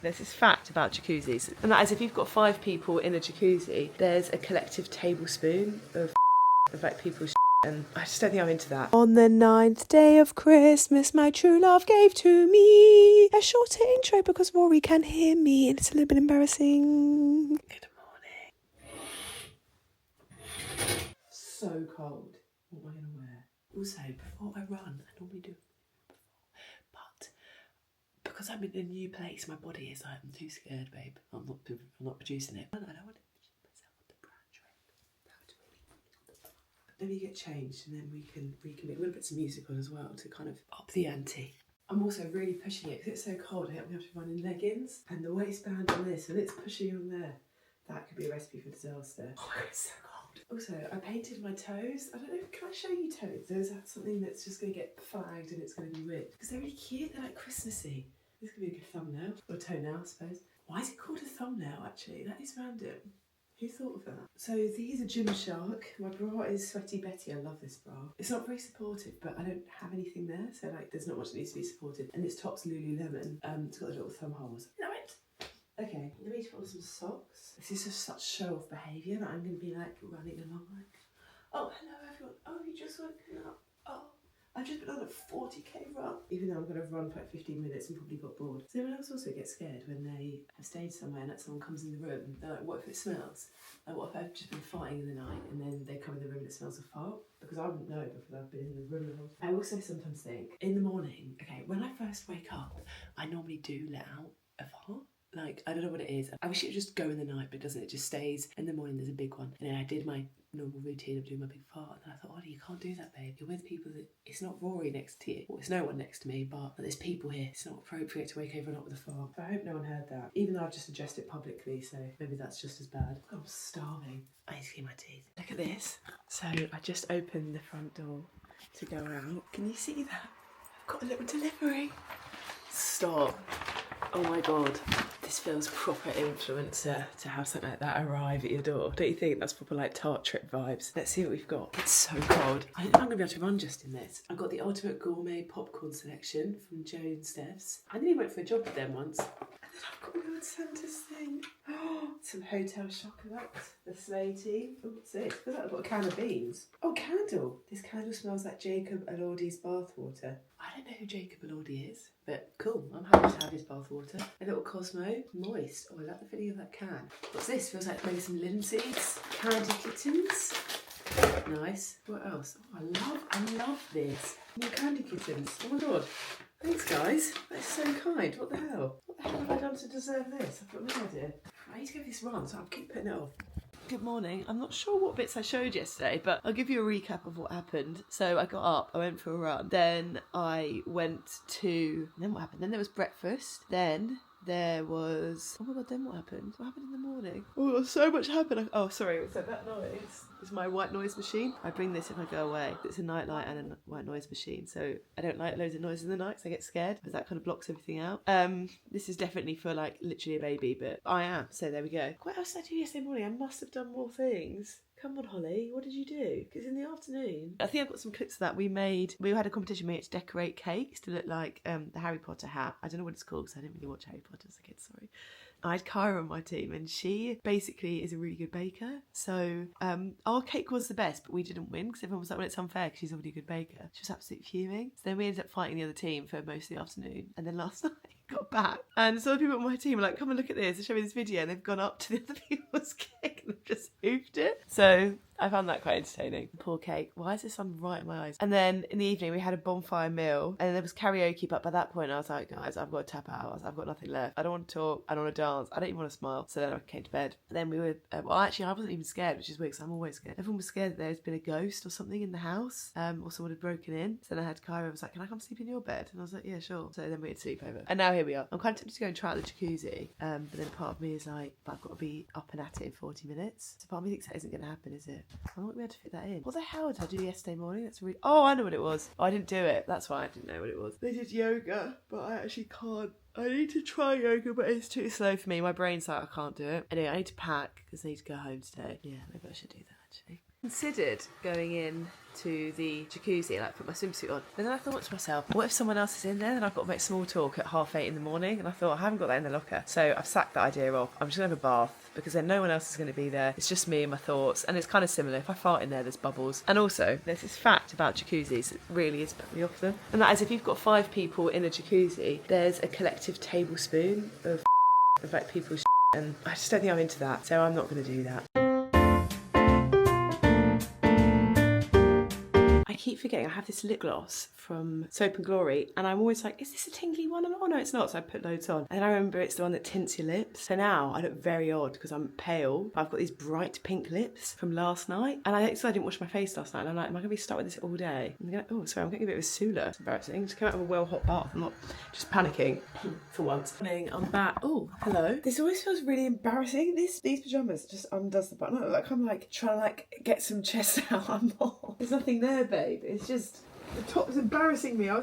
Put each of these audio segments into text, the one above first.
There's this fact about jacuzzis, and that is if you've got 5 people in a jacuzzi, there's a collective tablespoon of like people's and I just don't think I'm into that. On the 9th day of Christmas, my true love gave to me a shorter intro because Rory can hear me and it's a little bit embarrassing. Good morning. So cold. What am I going to wear? Also, before I run, I normally do but because I'm in a new place, my body is like, I'm too scared, babe. I'm not producing it. And I don't want to put myself on the brand trend. Let me get changed and then we can recommit. We'll put some music on as well to kind of up the ante. I'm also really pushing it because it's so cold. I have to run in leggings and the waistband on this and it's pushing on there. That could be a recipe for disaster. Oh, it's so cold. Also, I painted my toes. I don't know, can I show you toes? Is that something that's just going to get flagged and it's going to be weird? Because they're really cute. They're like Christmassy. This could be a good thumbnail. Or toenail, I suppose. Why is it called a thumbnail, actually? That is random. Who thought of that? So these are Gymshark. My bra is Sweaty Betty. I love this bra. It's not very supportive, but I don't have anything there. So like there's not much that needs to be supported. And this top's Lululemon. It's got the little thumb holes. Know it. Okay, let me put on some socks. This is just such show-off behaviour that I'm going to be like running along like, oh, hello everyone. Oh, you just woken up. Oh, I've just been on a 40k run. Even though I'm going to run for like 15 minutes and probably got bored. Does anyone else also get scared when they have stayed somewhere and like someone comes in the room and they're like, what if it smells? Like, what if I've just been farting in the night and then they come in the room and it smells of fart? Because I wouldn't know because I've been in the room the whole time. I also sometimes think, in the morning, okay, when I first wake up, I normally do let out a fart. Like, I don't know what it is. I wish it would just go in the night, but it doesn't. It just stays. In the morning, there's a big one. And then I did my normal routine of doing my big fart. And I thought, Ollie, you can't do that, babe. You're with people that... It's not Rory next to you. Well, it's no one next to me, but there's people here. It's not appropriate to wake everyone up with a fart. So I hope no one heard that. Even though I've just addressed it publicly, so maybe that's just as bad. I'm starving. I need to clean my teeth. Look at this. So I just opened the front door to go out. Can you see that? I've got a little delivery. Stop. Oh my God. This feels proper influencer to have something like that arrive at your door. Don't you think? That's proper like tart trip vibes. Let's see what we've got. It's so cold. I don't think I'm going to be able to run just in this. I've got the ultimate gourmet popcorn selection from Joe and Steph's. I nearly went for a job with them once. And then I've got my old Santa's thing. Oh, some hotel chocolate. The sleigh tea. Oh, what's this? Look, I've got a can of beans. Oh, candle. This candle smells like Jacob Elordi's bathwater. I don't know who Jacob Elordi is, but cool. I'm happy to have his bathwater. A little Cosmo, moist. Oh, I like the feeling of that can. What's this? Feels like maybe some linseeds. Candy kittens. Nice. What else? Oh, I love this. More candy kittens. Oh my God. Thanks, guys. That's so kind. What the hell? What the hell have I done to deserve this? I've got no idea. I need to give this run, so I'll keep putting it off. Good morning. I'm not sure what bits I showed yesterday, but I'll give you a recap of what happened. So I got up, I went for a run, then I went to... Then what happened? Then there was breakfast, then there was... Oh my God, then what happened? What happened in the morning? Oh, so much happened. Oh, sorry, so that noise is my white noise machine. I bring this if I go away. It's a night light and a white noise machine, so I don't like loads of noise in the night because I get scared because that kind of blocks everything out. This is definitely for like literally a baby, but I am, so there we go. What else did I do yesterday morning? I must have done more things. Come on, Holly, what did you do? Because in the afternoon, I think I've got some clips of that. We had a competition. We had to decorate cakes to look like the Harry Potter hat. I don't know what it's called because I didn't really watch Harry Potter as a kid, sorry. I had Kyra on my team and she basically is a really good baker. So our cake was the best, but we didn't win because everyone was like, well, it's unfair because she's already a good baker. She was absolutely fuming. So then we ended up fighting the other team for most of the afternoon. And then last night, got back and some people on my team were like, come and look at this and show me this video, and they've gone up to the other people's cake and they've just hoofed it. So I found that quite entertaining. Poor cake. Why is the sun right in my eyes? And then in the evening we had a bonfire meal and then there was karaoke, but by that point I was like, guys, I've got to tap out. I've got nothing left. I don't want to talk. I don't want to dance. I don't even want to smile. So then I came to bed. And then we were, well actually I wasn't even scared, which is weird because I'm always scared. Everyone was scared that there had been a ghost or something in the house, or someone had broken in. So then I had Kyra, was like, can I come sleep in your bed? And I was like, yeah, sure. So then we had sleepover. And now here we are. I'm kind of tempted to go and try out the jacuzzi, but then part of me is like, but I've got to be up and at it in 40 minutes. So part of me thinks that isn't going to happen, is it? I won't be able to fit that in. What the hell did I do yesterday morning? That's really... Oh, I know what it was. Oh, I didn't do it. That's why I didn't know what it was. They did yoga, but I actually can't. I need to try yoga, but it's too slow for me. My brain's like, I can't do it. Anyway, I need to pack because I need to go home today. Yeah, maybe I should do that actually. Considered going in to the jacuzzi and put my swimsuit on, and then I thought to myself, what if someone else is in there and I've got to make small talk at 8:30 in the morning? And I thought, I haven't got that in the locker, so I've sacked that idea off. I'm just gonna have a bath because then no one else is going to be there. It's just me and my thoughts, and it's kind of similar. If I fart in there's bubbles. And also there's this fact about jacuzzis, it really is put me off them, and that is if you've got 5 people in a jacuzzi, there's a collective tablespoon of people's and I just don't think I'm into that, so I'm not going to do that. I keep forgetting I have this lip gloss from Soap and Glory, and I'm always like, is this a tingly one? Oh no, it's not. So I put loads on, and I remember it's the one that tints your lips. So now I look very odd because I'm pale, but I've got these bright pink lips from last night, and I didn't wash my face last night, and I'm like, am I going to be stuck with this all day? I'm getting a bit of a Sula. It's embarrassing. Just came out of a well hot bath. I'm not just panicking for once. I'm back. Oh, hello. This always feels really embarrassing. These pajamas just undoes the button. I'm trying to get some chest out. I'm not. There's nothing there, babe. It's just the top was embarrassing me. I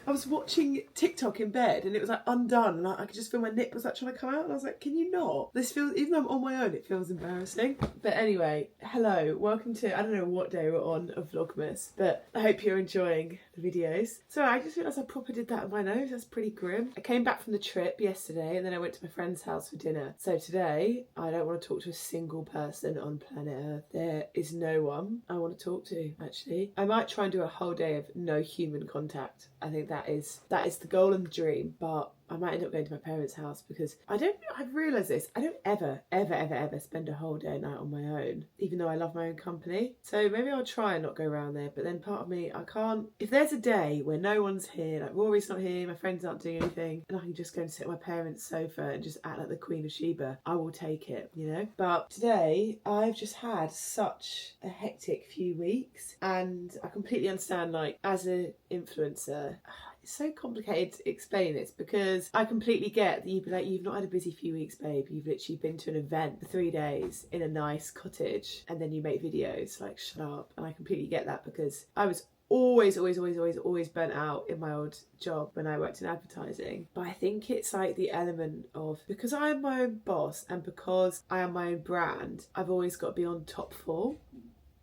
was watching TikTok in bed, and it was undone, and I could just feel my nipples trying to come out, and I was like, can you not? This feels, even though I'm on my own, it feels embarrassing. But anyway, hello, welcome to, I don't know what day we're on of Vlogmas, but I hope you're enjoying the videos. So I just realised I proper did that with my nose. That's pretty grim. I came back from the trip yesterday, and then I went to my friend's house for dinner. So today I don't want to talk to a single person on planet Earth. There is no one I want to talk to, actually. I might try and do a whole day of no human contact. I think that is the goal and the dream, but I might end up going to my parents' house because I've realised this, I don't ever spend a whole day and night on my own, even though I love my own company. So maybe I'll try and not go around there, but then part of me, I can't, if there's a day where no one's here, like Rory's not here, my friends aren't doing anything, and I can just go and sit on my parents' sofa and just act like the Queen of Sheba, I will take it, you know? But today, I've just had such a hectic few weeks, and I completely understand, as an influencer, it's so complicated to explain this because I completely get that you'd be like, you've not had a busy few weeks, babe. You've literally been to an event for 3 days in a nice cottage, and then you make videos, shut up. And I completely get that because I was always burnt out in my old job when I worked in advertising. But I think it's the element of, because I am my own boss and because I am my own brand, I've always got to be on top form.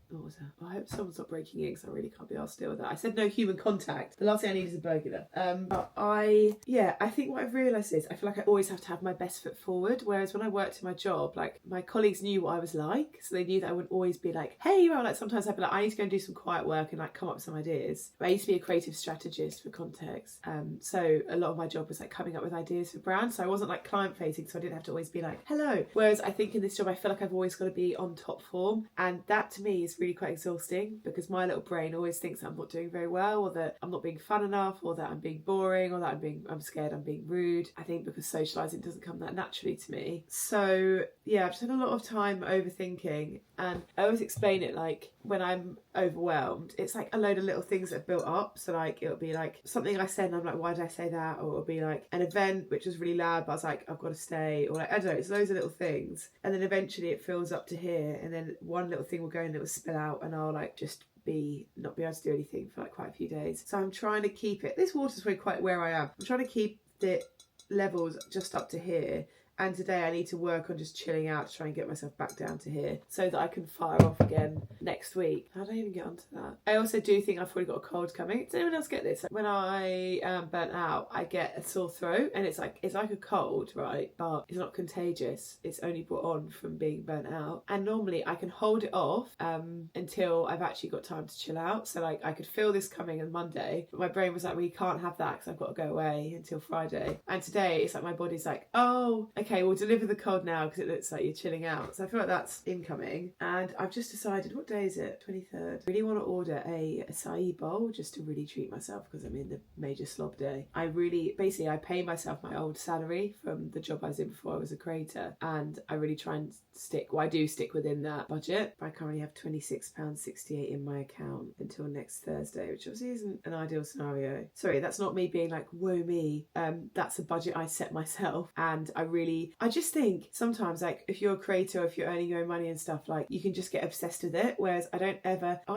What was that? I hope someone's not breaking in because I really can't be asked to deal with that. I said no human contact. The last thing I need is a burglar. But I think what I've realised is I feel like I always have to have my best foot forward. Whereas when I worked in my job, my colleagues knew what I was like. So they knew that I wouldn't always be like, hey, sometimes I'd be like, I need to go and do some quiet work and come up with some ideas. But I used to be a creative strategist for context. So a lot of my job was coming up with ideas for brands. So I wasn't client facing, so I didn't have to always be hello. Whereas I think in this job, I feel like I've always got to be on top form. And that to me is really quite exhausting because my little brain always thinks that I'm not doing very well, or that I'm not being fun enough, or that I'm being boring, or that I'm scared I'm being rude. I think because socialising doesn't come that naturally to me. So yeah, I've just had a lot of time overthinking, and I always explain it when I'm overwhelmed, it's a load of little things that have built up. So it'll be something I said and I'm like, why did I say that? Or it'll be an event which was really loud but I was like, I've got to stay, or I don't know, it's loads of little things, and then eventually it fills up to here, and then one little thing will go and it will spill out, and I'll just not be able to do anything for quite a few days. So I'm trying to keep it, this water's really quite where I am, I'm trying to keep the levels just up to here. And today I need to work on just chilling out to try and get myself back down to here so that I can fire off again next week. How did I even get onto that? I also do think I've probably got a cold coming. Does anyone else get this? When I am burnt out, I get a sore throat, and it's like a cold, right? But it's not contagious. It's only brought on from being burnt out. And normally I can hold it off until I've actually got time to chill out. So I could feel this coming on Monday, but my brain was like, well, you can't have that because I've got to go away until Friday. And today it's my body's like, oh, okay, we'll deliver the cold now because it looks like you're chilling out. So I feel like that's incoming. And I've just decided, what day is it? 23rd. I really want to order a acai bowl just to really treat myself because I'm in the major slob day. I pay myself my old salary from the job I was in before I was a creator. And I really try and I do stick within that budget. But I currently have £26.68 in my account until next Thursday, which obviously isn't an ideal scenario. Sorry, that's not me being woe me. That's a budget I set myself. And I just think sometimes if you're a creator, or if you're earning your own money and stuff, you can just get obsessed with it. Whereas I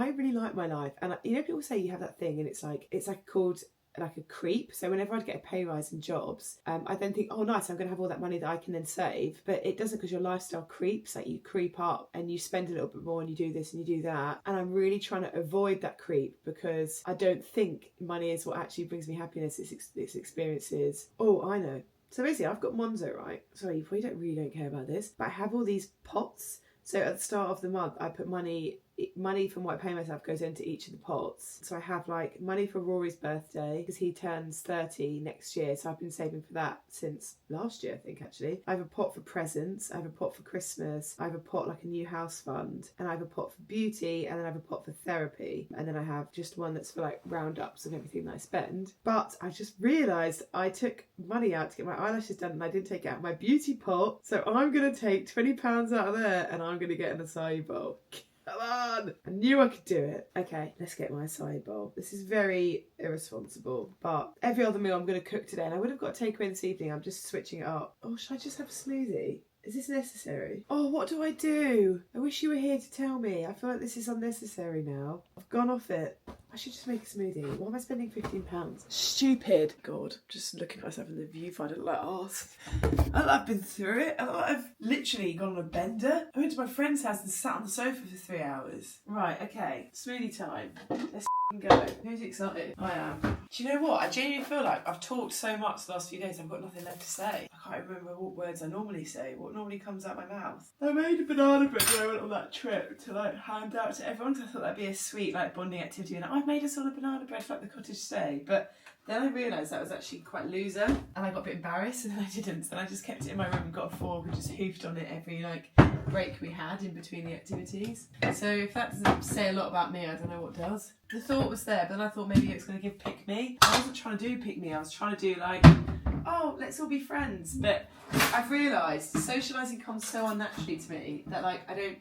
really like my life. And people say you have that thing and it's called like a creep. So whenever I'd get a pay rise in jobs, I then think, oh nice, I'm going to have all that money that I can then save. But it doesn't, because your lifestyle creeps. Like you creep up and you spend a little bit more and you do this and you do that. And I'm really trying to avoid that creep, because I don't think money is what actually brings me happiness. It's experiences. Oh, I know. So basically, I've got Monzo, right? Sorry, you probably don't care about this, but I have all these pots. So at the start of the month, I put money from what I pay myself goes into each of the pots. So I have like money for Rory's birthday, because he turns 30 next year. So I've been saving for that since last year, I think, actually. I have a pot for presents. I have a pot for Christmas. I have a pot like a new house fund. And I have a pot for beauty. And then I have a pot for therapy. And then I have just one that's for like roundups of everything that I spend. But I just realised I took money out to get my eyelashes done and I didn't take it out of my beauty pot. So I'm going to take £20 out of there and I'm going to get an acai bowl. Come on! I knew I could do it. Okay, let's get my acai bowl. This is very irresponsible, but every other meal I'm going to cook today, and I would have got a takeaway this evening. I'm just switching it up. Oh, should I just have a smoothie? Is this necessary? Oh, what do I do? I wish you were here to tell me. I feel like this is unnecessary now. I've gone off it. I should just make a smoothie. Why am I spending £15? Stupid. God, just looking at myself in the viewfinder, I look like arse. I've been through it. I've literally gone on a bender. I went to my friend's house and sat on the sofa for 3 hours. Right, okay. Smoothie time. Let's go. Who's excited? I am. Do you know what? I genuinely feel like I've talked so much the last few days, I've got nothing left to say. I can't remember what words I normally say, what normally comes out my mouth. I made a banana bread when I went on that trip to like hand out to everyone, because I thought that'd be a sweet like bonding activity. And I've made us all a banana bread for like the cottage stay, but then I realised that was actually quite loser, and I got a bit embarrassed, and then I didn't. And I just kept it in my room and got a fork and just hoofed on it every like break we had in between the activities. So if that doesn't say a lot about me, I don't know what does. The thought was there, but then I thought maybe it was going to give pick me. I wasn't trying to do pick me. I was trying to do like, oh, let's all be friends. But I've realised socialising comes so unnaturally to me that like I don't.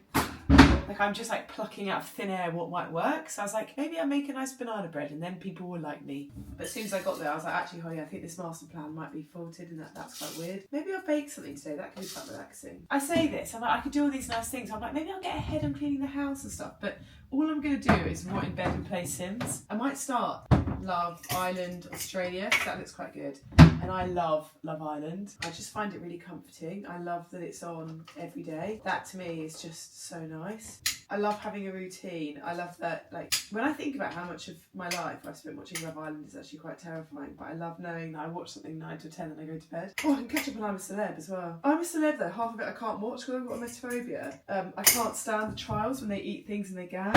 Like I'm just like plucking out of thin air what might work. So I was like, maybe I'll make a nice banana bread and then people will like me. But as soon as I got there, I was like, actually, Holly, I think this master plan might be faulted and that's quite weird. Maybe I'll bake something today. That could be quite relaxing. I say this, I'm like, I could do all these nice things. I'm like, maybe I'll get ahead on cleaning the house and stuff. But all I'm going to do is rot in bed and play Sims. I might start Love Island Australia, because that looks quite good. And I love Love Island. I just find it really comforting. I love that it's on every day. That to me is just so nice. I love having a routine. I love that, like, when I think about how much of my life I've spent watching Love Island, it's actually quite terrifying. But I love knowing that I watch something 9 to 10 and I go to bed. Oh, I can catch up on I'm a Celeb as well. I'm a Celeb though, half of it I can't watch because I've got emetophobia. I can't stand the trials when they eat things and they gag.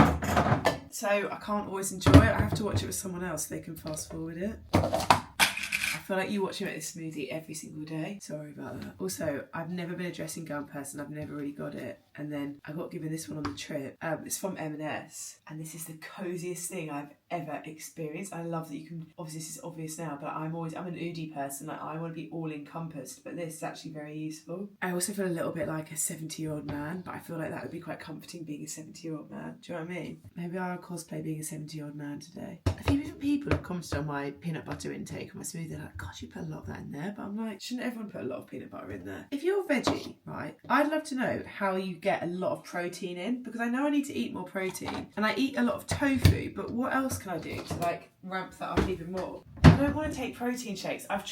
So I can't always enjoy it. I have to watch it with someone else so they can fast forward it. I feel like you watch me make this smoothie every single day. Sorry about that. Also, I've never been a dressing gown person. I've never really got it. And then I got given this one on the trip. It's from M&S. And this is the coziest thing I've ever experienced. I love that you can, obviously this is obvious now, but I'm an Oodie person. Like I want to be all encompassed, but this is actually very useful. I also feel a little bit like a 70-year-old man, but I feel like that would be quite comforting being a 70-year-old man. Do you know what I mean? Maybe I'll cosplay being a 70-year-old man today. A few different people have commented on my peanut butter intake on my smoothie. They're like, gosh, you put a lot of that in there. But I'm like, shouldn't everyone put a lot of peanut butter in there? If you're veggie, right, I'd love to know how you get a lot of protein in, because I know I need to eat more protein. And I eat a lot of tofu, but what else can I do to like ramp that up even more? I don't want to take protein shakes. I've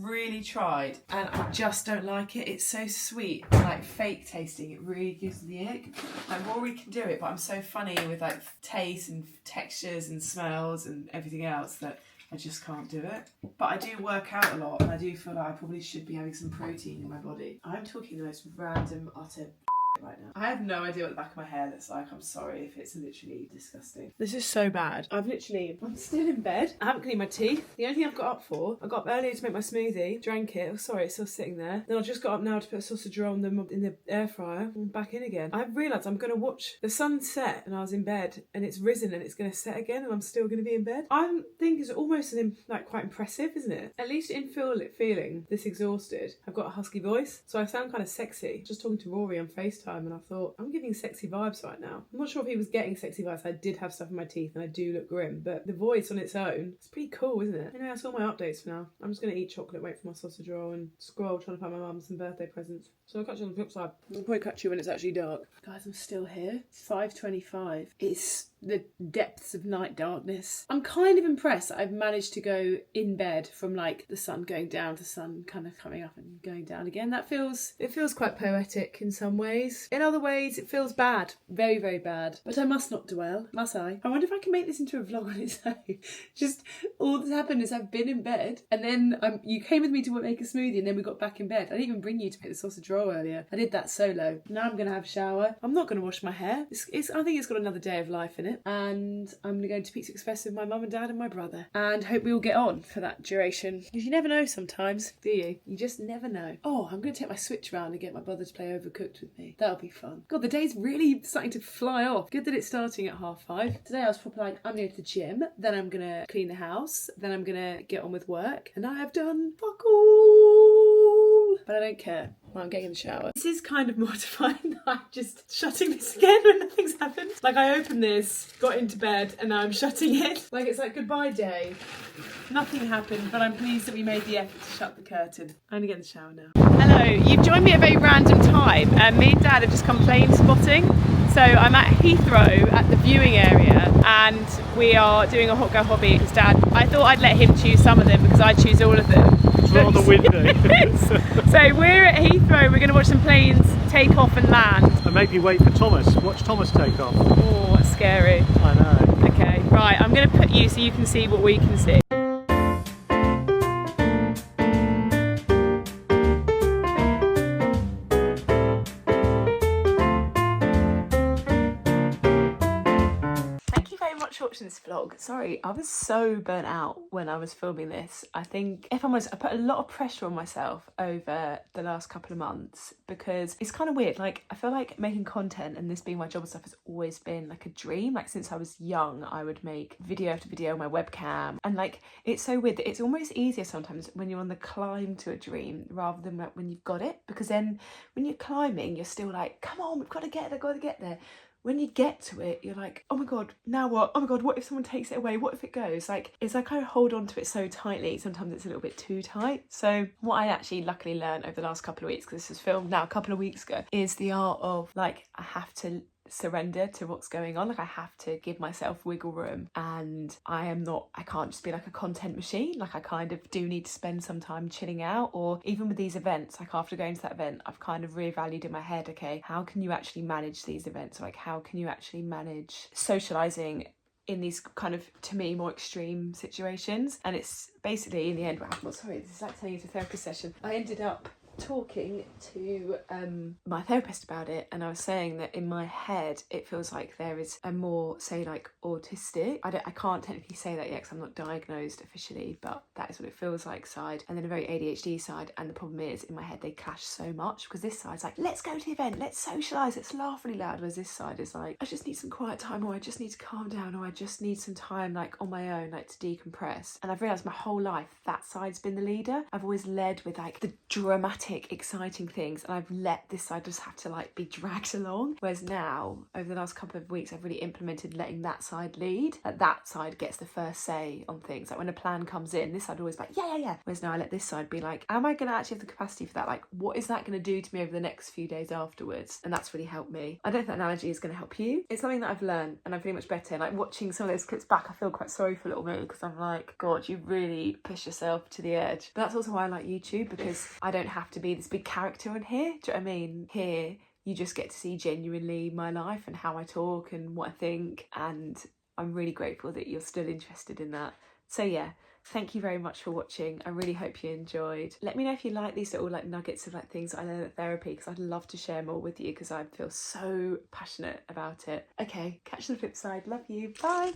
really tried, and I just don't like it. It's so sweet and like fake tasting. It really gives me the ick. Like Rory can do it, but I'm so funny with like taste and textures and smells and everything else that I just can't do it. But I do work out a lot, and I do feel like I probably should be having some protein in my body. I'm talking the most random, utter right now. I have no idea what the back of my hair looks like. I'm sorry if it's literally disgusting. This is so bad. I'm still in bed. I haven't cleaned my teeth. The only thing I've got up for, I got up earlier to make my smoothie, drank it. Oh, sorry, it's still sitting there. Then I just got up now to put a sausage roll in the air fryer and back in again. I realised I'm going to watch the sun set and I was in bed and it's risen and it's going to set again and I'm still going to be in bed. I think it's almost like quite impressive, isn't it? At least in feeling this exhausted, I've got a husky voice, so I sound kind of sexy. Just talking to Rory on FaceTime. FaceTime and I thought, I'm giving sexy vibes right now. I'm not sure if he was getting sexy vibes. I did have stuff in my teeth and I do look grim, but the voice on its own, it's pretty cool, isn't it? Anyway, that's all my updates for now. I'm just going to eat chocolate, wait for my sausage roll and scroll trying to find my mum some birthday presents. So I'll catch you on the flip side. I'll probably catch you when it's actually dark. Guys, I'm still here. It's 5:25. It's the depths of night darkness. I'm kind of impressed that I've managed to go in bed from like the sun going down to the sun kind of coming up and going down again. It feels quite poetic in some ways. In other ways, it feels bad. Very, very bad. But I must not dwell, must I? I wonder if I can make this into a vlog on its own. Just all that's happened is I've been in bed and then you came with me to make a smoothie and then we got back in bed. I didn't even bring you to make the sausage roll earlier. I did that solo. Now I'm going to have a shower. I'm not going to wash my hair. I think it's got another day of life in it. And I'm going to go to Pizza Express with my mum and dad and my brother. And hope we all get on for that duration. Because you never know sometimes, do you? You just never know. Oh, I'm going to take my Switch round and get my brother to play Overcooked with me. That'll be fun. God, the day's really starting to fly off. Good that it's starting at 5:30. Today I was probably like, I'm going to go to the gym. Then I'm going to clean the house. Then I'm going to get on with work. And I have done fuck all. But I don't care. Well, I'm getting in the shower. This is kind of mortifying. I'm just shutting this again when nothing's happened. Like I opened this, got into bed, and now I'm shutting it. Like it's like goodbye day. Nothing happened, but I'm pleased that we made the effort to shut the curtain. I'm gonna get in the shower now. Hello, you've joined me at a very random time. Me and Dad have just come plane spotting. So I'm at Heathrow at the viewing area and we are doing a hot girl hobby because Dad, I thought I'd let him choose some of them because I choose all of them. It's rather windy. So we're at Heathrow, we're going to watch some planes take off and land. And maybe wait for Thomas, watch Thomas take off. Oh, that's scary. I know. Okay, right, I'm going to put you so you can see what we can see. Watching this vlog. Sorry, I was so burnt out when I was filming this. I think, if I'm honest, I put a lot of pressure on myself over the last couple of months because it's kind of weird. Like, I feel like making content and this being my job and stuff has always been like a dream. Like, since I was young, I would make video after video on my webcam. And like, it's so weird that it's almost easier sometimes when you're on the climb to a dream rather than like when you've got it. Because then when you're climbing, you're still like, come on, we've got to get there, got to get there. When you get to it, you're like, oh my God, now what? Oh my God, what if someone takes it away? What if it goes? Like, it's like I hold on to it so tightly. Sometimes it's a little bit too tight. So what I actually luckily learned over the last couple of weeks, because this was filmed now a couple of weeks ago, is the art of like, I have to surrender to what's going on. Like I have to give myself wiggle room and I can't just be like a content machine. Like I kind of do need to spend some time chilling out. Or even with these events, like after going to that event, I've kind of reevaluated in my head, okay, how can you actually manage these events? Like how can you actually manage socializing in these kind of, to me, more extreme situations? And it's basically in the end what happened. Sorry, this is like turning into a therapist session. I ended up talking to my therapist about it, and I was saying that in my head it feels like there is a more, say, like autistic, I can't technically say that yet because I'm not diagnosed officially, but that is what it feels like side, and then a very ADHD side. And the problem is in my head they clash so much because this side's like, let's go to the event, let's socialise, let's laugh really loud, whereas this side is like, I just need some quiet time, or I just need to calm down, or I just need some time like on my own, like to decompress. And I've realised my whole life that side's been the leader. I've always led with like the dramatic, exciting things, and I've let this side just have to like be dragged along. Whereas now, over the last couple of weeks, I've really implemented letting that side lead. Like that side gets the first say on things. Like when a plan comes in, this side always be like, yeah. Whereas now I let this side be like, am I going to actually have the capacity for that? Like, what is that going to do to me over the next few days afterwards? And that's really helped me. I don't think that analogy is going to help you. It's something that I've learned and I'm feeling much better. Like watching some of those clips back, I feel quite sorry for little me because I'm like, God, you really push yourself to the edge. But that's also why I like YouTube, because I don't have to be this big character in here. Do you know what I mean? Here, you just get to see genuinely my life and how I talk and what I think. And I'm really grateful that you're still interested in that. So yeah, thank you very much for watching. I really hope you enjoyed. Let me know if you like these little like nuggets of like things I learned at therapy, because I'd love to share more with you because I feel so passionate about it. Okay, catch you on the flip side. Love you. Bye.